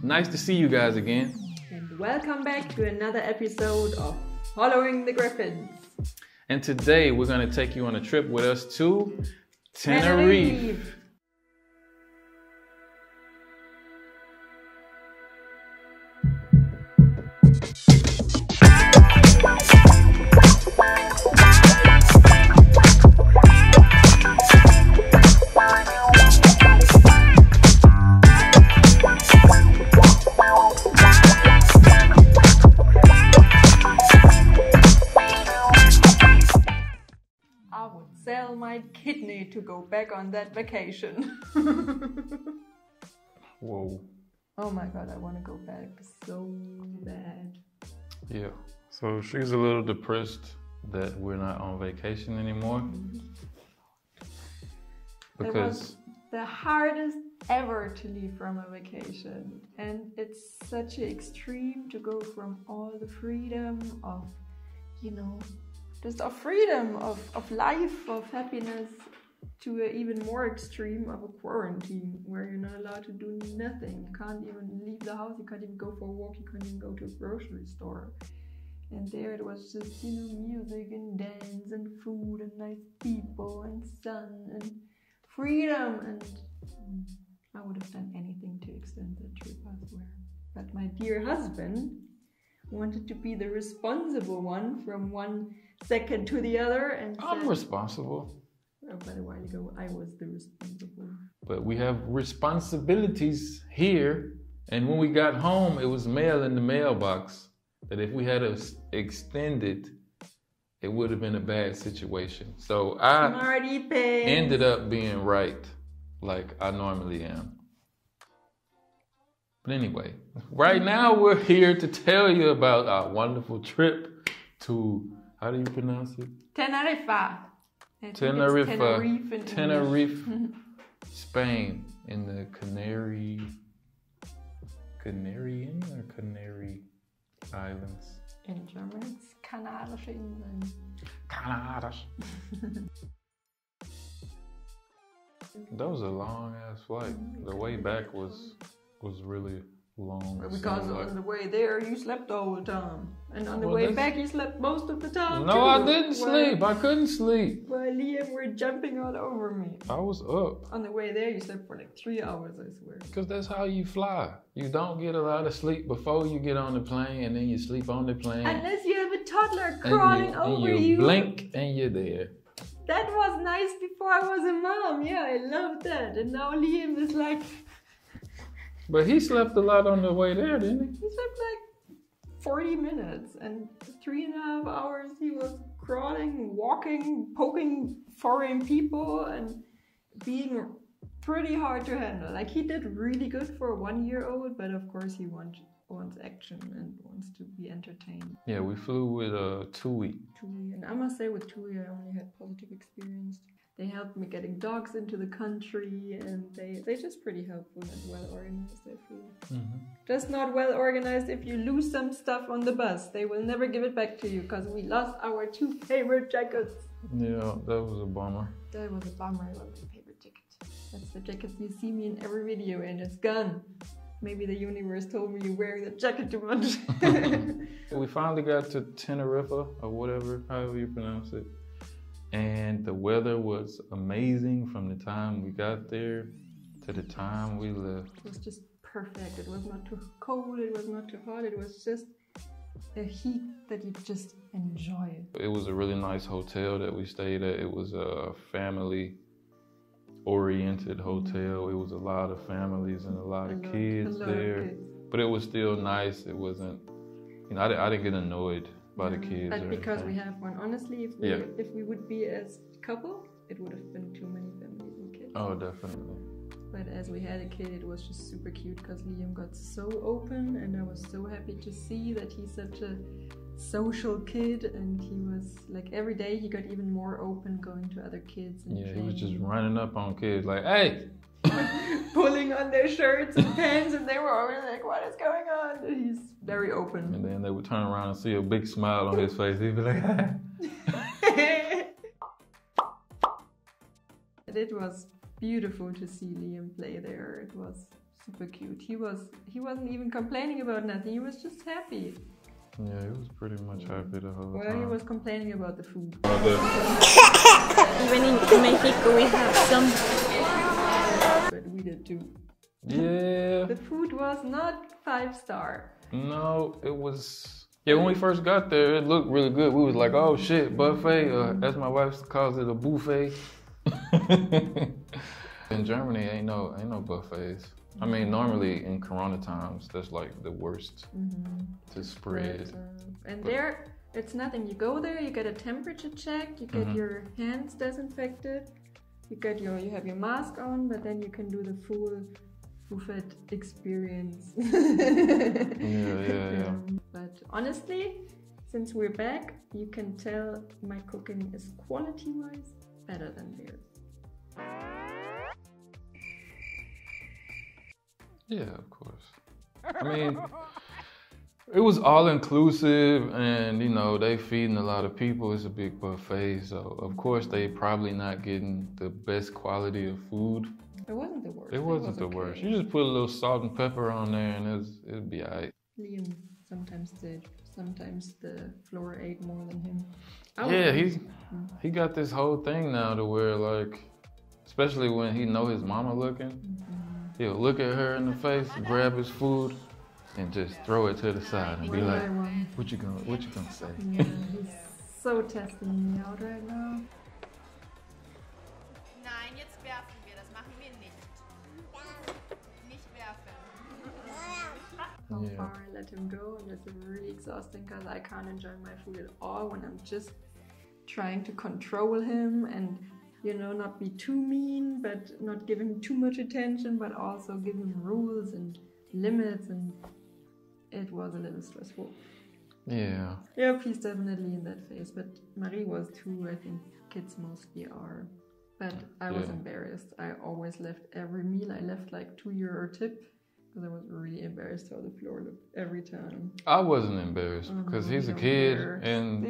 Nice to see you guys again. And welcome back to another episode of Following the Griffins. And today we're going to take you on a trip with us to Tenerife. Sell my kidney to go back on that vacation. Whoa. Oh my god, I want to go back so bad. Yeah. So she's a little depressed that we're not on vacation anymore. Because it was the hardest ever to leave from a vacation. And it's such an extreme to go from all the freedom of, just of freedom, of life, of happiness, to an even more extreme of a quarantine where you're not allowed to do nothing. You can't even leave the house, you can't even go for a walk, you can't even go to a grocery store. And there it was just, music and dance and food and nice people and sun and freedom. And I would have done anything to extend that trip, I swear. But my dear husband wanted to be the responsible one from one second to the other, and I'm responsible. But a while ago I was the responsible. But we have responsibilities here, and when we got home it was mail in the mailbox that if we had extended it would have been a bad situation. So I ended up being right like I normally am. But anyway, right now we're here to tell you about our wonderful trip to, how do you pronounce it? Teneriffa. Tenerife, Spain, in the Canary Islands. In German, it's Kanarische Inseln. Kanarisch. That was a long ass flight. The way back was really long. Because on the way there you slept all the time. And on the way back you slept most of the time. No, I didn't sleep. I couldn't sleep. While Liam were jumping all over me. I was up. On the way there you slept for like 3 hours, I swear. Because that's how you fly. You don't get a lot of sleep before you get on the plane, and then you sleep on the plane. Unless you have a toddler crawling over you. And you blink and you're there. That was nice before I was a mom. Yeah, I loved that. And now Liam is like... But he slept a lot on the way there, didn't he? He slept like 40 minutes, and 3.5 hours he was crawling, walking, poking foreign people, and being pretty hard to handle. Like, he did really good for a 1-year-old, but of course he wants action and wants to be entertained. Yeah, we flew with Tui. And I must say with Tui I only had positive experience. They helped me getting dogs into the country, and they're just pretty helpful and well organized, I feel. Just not well organized if you lose some stuff on the bus. They will never give it back to you because we lost our 2 favorite jackets. Yeah, that was a bummer. That was a bummer. It was my favorite jacket. That's the jacket you see me in every video, and it's gone. Maybe the universe told me you're wearing that jacket too much. We finally got to Teneriffa, or whatever, however you pronounce it. And the weather was amazing from the time we got there to the time we left. It was just perfect. It was not too cold, it was not too hot, it was just a heat that you just enjoy. It was a really nice hotel that we stayed at. It was a family-oriented hotel. It was a lot of families and a lot of kids there. But it was still nice. It wasn't, I didn't get annoyed by the kids. But because we have one, honestly, if we would be as a couple, it would have been too many families and kids. Oh, definitely. But as we had a kid, it was just super cute because Liam got so open, and I was so happy to see that he's such a social kid, and he was like, every day he got even more open, going to other kids and he was just running up on kids like, hey! Pulling on their shirts and pants, and they were always like, what is going on? And he's very open. And then they would turn around and see a big smile on his face. He'd be like, It was beautiful to see Liam play there. It was super cute. He wasn't even complaining about nothing. He was just happy. Yeah, he was pretty much happy the whole time. Well, he was complaining about the food. Even in Mexico, we have some. But we did too. Yeah. The food was not 5-star. No, it was. Yeah, when we first got there, it looked really good. We was like, oh shit, buffet. As my wife calls it, a buffet. In Germany, ain't no buffets. I mean, normally in Corona times, that's like the worst to spread. And there, it's nothing. You go there, you get a temperature check, you get your hands disinfected, you have your mask on, but then you can do the full buffet experience. Yeah. But honestly, since we're back, you can tell my cooking is quality-wise better than theirs. Yeah, of course. I mean, it was all inclusive, and you know, they feeding a lot of people. It's a big buffet, so of course they probably not getting the best quality of food. It wasn't the worst. It wasn't the worst. You just put a little salt and pepper on there, and it'd be alright. Liam sometimes did. Sometimes the floor ate more than him. Yeah, he got this whole thing now to where, like, especially when he know his mama looking, he'll look at her in the face, grab his food, and just throw it to the side and be like, "What you gonna say?" Yeah, he's so testing me out right now. Nein, jetzt werfen wir. Das machen wir nicht. Nicht werfen. How far I let him go, and it's really exhausting because I can't enjoy my food at all when I'm just trying to control him and, you know, not be too mean, but not give him too much attention, but also give him rules and limits, and it was a little stressful. Yeah. Yep, he's definitely in that phase, but Marie was too. I think kids mostly are. But I was embarrassed. I always left every meal. I left like €2 tip because I was really embarrassed how the floor looked every time. I wasn't embarrassed because he's a kid and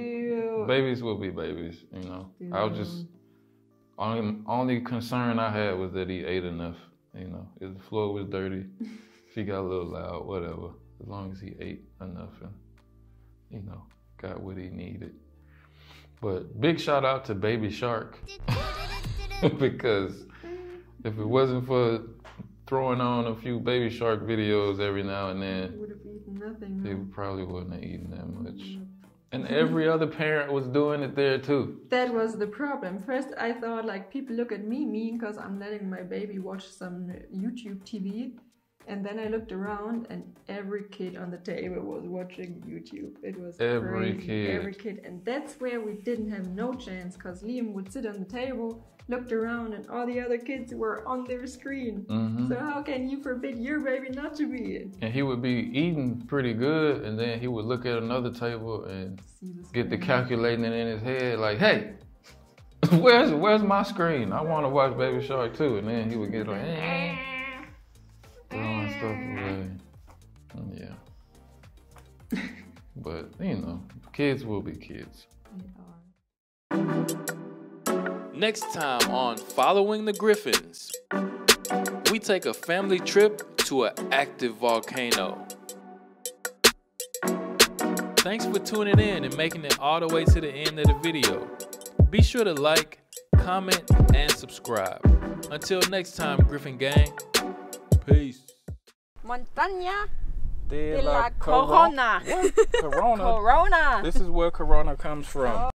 babies will be babies, you know. I was just, only concern I had was that he ate enough, you know. If the floor was dirty, if he got a little loud, whatever. As long as he ate enough and, you know, got what he needed. But big shout out to Baby Shark because if it wasn't for throwing on a few Baby Shark videos every now and then, He would have eaten nothing. they probably wouldn't have eaten that much. And every other parent was doing it there too. That was the problem. First I thought like people look at me mean because I'm letting my baby watch some YouTube TV. And then I looked around and every kid on the table was watching YouTube. It was every crazy. Every kid. And that's where we didn't have no chance because Liam would sit on the table, looked around, and all the other kids were on their screen. So how can you forbid your baby not to be? And he would be eating pretty good, and then he would look at another table and get the calculating in his head like, hey, where's my screen? I want to watch Baby Shark too. And then he would get like, throwing stuff away. Yeah. But, you know, kids will be kids. Next time on Following the Griffins, we take a family trip to an active volcano. Thanks for tuning in and making it all the way to the end of the video. Be sure to like, comment, and subscribe. Until next time, Griffin Gang. Peace. Montaña De la Corona. Corona. Corona. This is where Corona comes from.